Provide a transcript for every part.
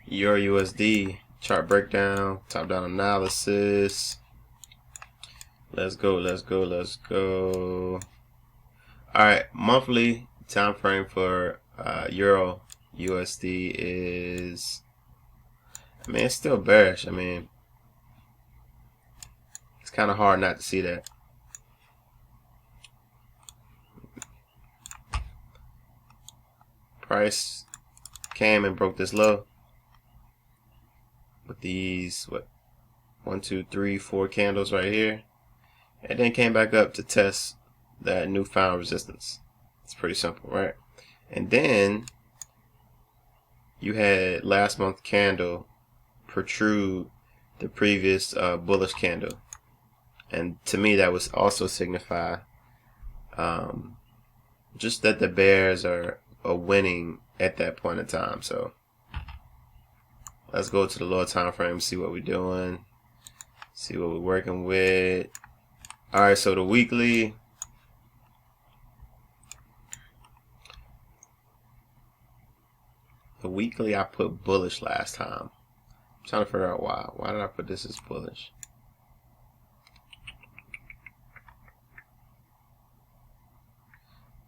EUR USD chart breakdown, top down analysis. Let's go. All right, monthly time frame for Euro USD is, I mean, it's still bearish. I mean, it's kind of hard not to see that. Price came and broke this low with these, what, 1, 2, 3, 4 candles right here, and then came back up to test that newfound resistance. It's pretty simple, right? And then you had last month candle protrude the previous bullish candle, and to me that was also signify just that the bears are winning at that point in time. So let's go to the lower time frame, see what we're doing, see what we're working with. All right, so the weekly, I put bullish last time. I'm trying to figure out why. Why did I put this as bullish?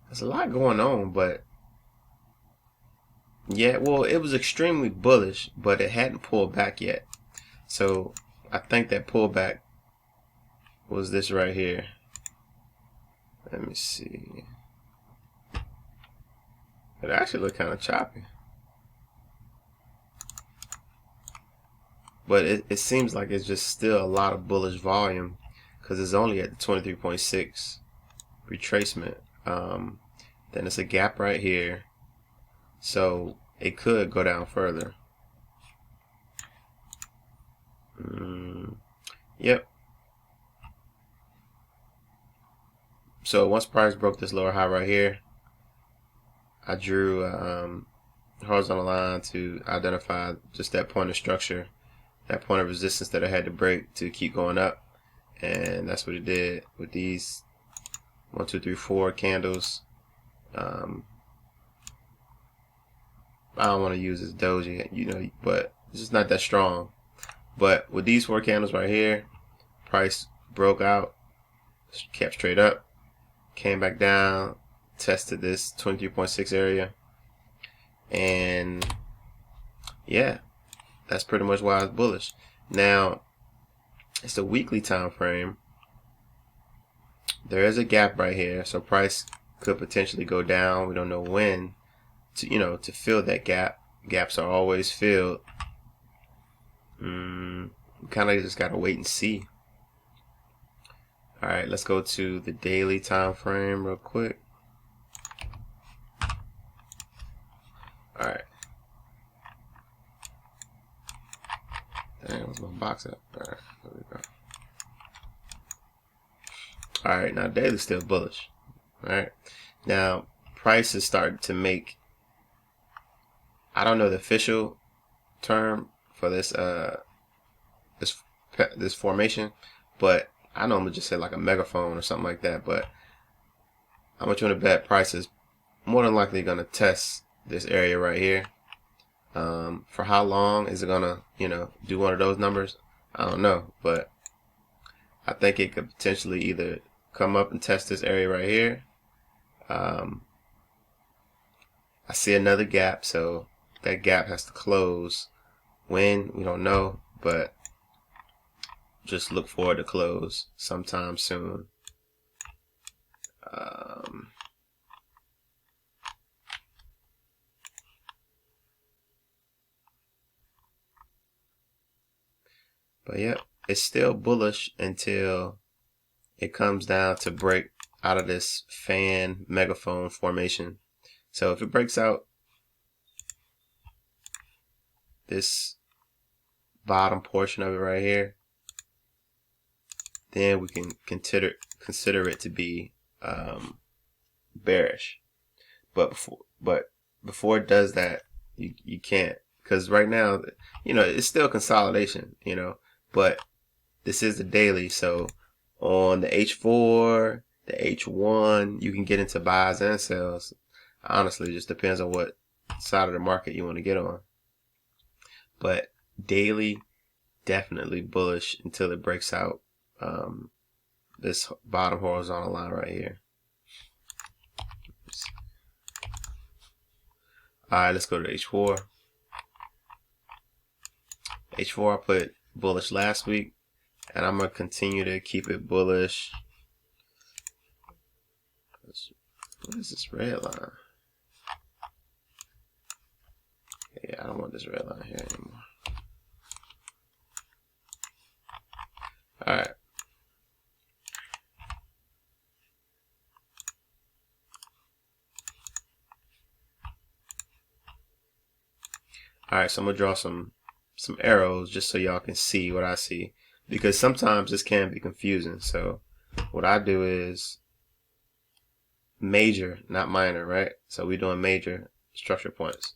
There's a lot going on, but yeah, well, it was extremely bullish, but it hadn't pulled back yet. So I think that pullback was this right here. Let me see. It actually looked kind of choppy, but it seems like it's just still a lot of bullish volume because it's only at the 23.6 retracement. Then it's a gap right here, so it could go down further. Yep. So once price broke this lower high right here, I drew a horizontal line to identify just that point of structure, that point of resistance that I had to break to keep going up, and that's what it did with these 1, 2, 3, 4 candles. I don't want to use this doji, you know, but it's just not that strong. But with these 4 candles right here, price broke out, kept straight up, came back down, tested this 23.6 area, and yeah, that's pretty much why it's bullish. Now it's a weekly time frame. There is a gap right here, so price could potentially go down. We don't know when to fill that gap. Gaps are always filled. We kind of just gotta wait and see. All right, let's go to the daily time frame real quick. All right. Dang, what's my box up? All right, there we go. All right, now daily's still bullish. All right, now price is starting to make, I don't know the official term for this this formation, but I know I'm gonna just say like a megaphone or something like that. But how much you want to bet price is more than likely gonna test this area right here. For how long is it gonna, do one of those numbers? I don't know, but I think it could potentially either come up and test this area right here. I see another gap, so that gap has to close. When, we don't know, but just look for it to close sometime soon. But yeah, it's still bullish until it comes down to break out of this fan megaphone formation. So if it breaks out this bottom portion of it right here, then we can consider it to be bearish. But before it does that, you can't, because right now, it's still consolidation, but this is the daily. So on the H4, the H1, you can get into buys and sells. Honestly, it just depends on what side of the market you want to get on. but daily definitely bullish until it breaks out this bottom horizontal line right here. Alright, let's go to H4. H4 I put bullish last week, and I'm going to continue to keep it bullish. What is this red line? Yeah, I don't want this red line here anymore. Alright. Alright, so I'm going to draw some arrows just so y'all can see what I see, because sometimes this can be confusing. So what I do is major, not minor, right? So we're doing major structure points.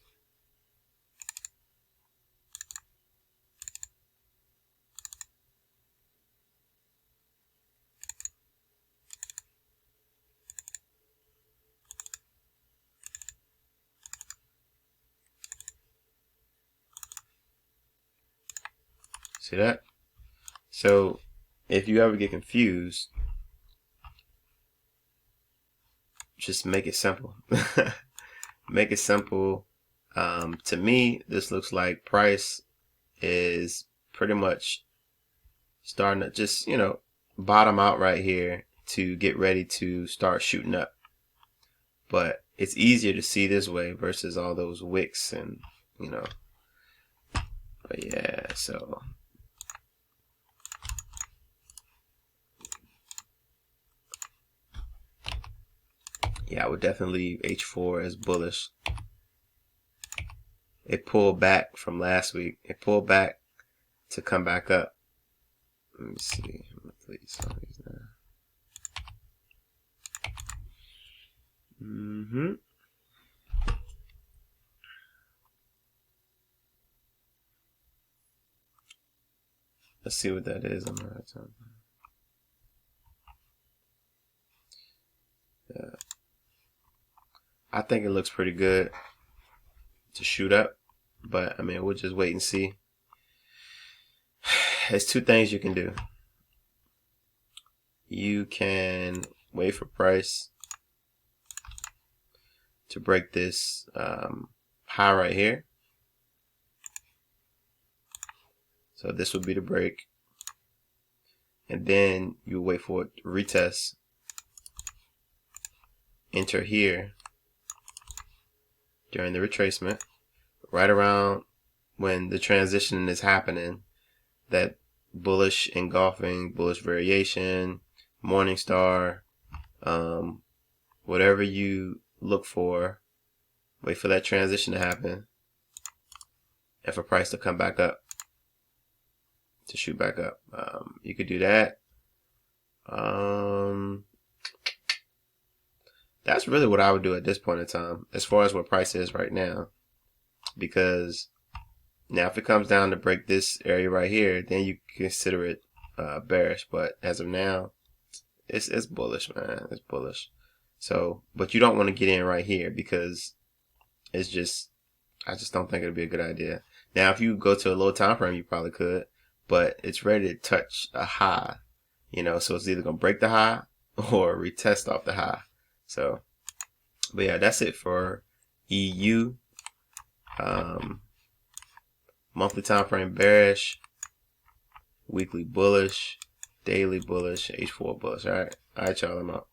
See that? So if you ever get confused, just make it simple. Make it simple. To me, this looks like price is pretty much starting to just, bottom out right here to get ready to start shooting up. But it's easier to see this way versus all those wicks and, but yeah, so. Yeah, I would definitely leave H4 as bullish. It pulled back from last week. It pulled back to come back up. Let me see. I'm gonna delete some of these now. Let's see what that is on the right side. Yeah. I think it looks pretty good to shoot up, but I mean, we'll just wait and see. There's two things you can do. You can wait for price to break this high right here. So this would be the break, and then you wait for it to retest, enter here during the retracement, right around when the transition is happening, that bullish engulfing, bullish variation, morning star, whatever you look for, wait for that transition to happen and for price to come back up, to shoot back up. You could do that. That's really what I would do at this point in time, as far as what price is right now. Because now if it comes down to break this area right here, then you consider it bearish. But as of now, it's bullish, man. It's bullish. So, but you don't want to get in right here, because it's just, I just don't think it'd be a good idea. Now, if you go to a low time frame, you probably could, but it's ready to touch a high, so it's either gonna break the high or retest off the high. So, but yeah, that's it for EU. Monthly time frame bearish, weekly bullish, daily bullish, H4 bullish. All right, y'all, I'm out.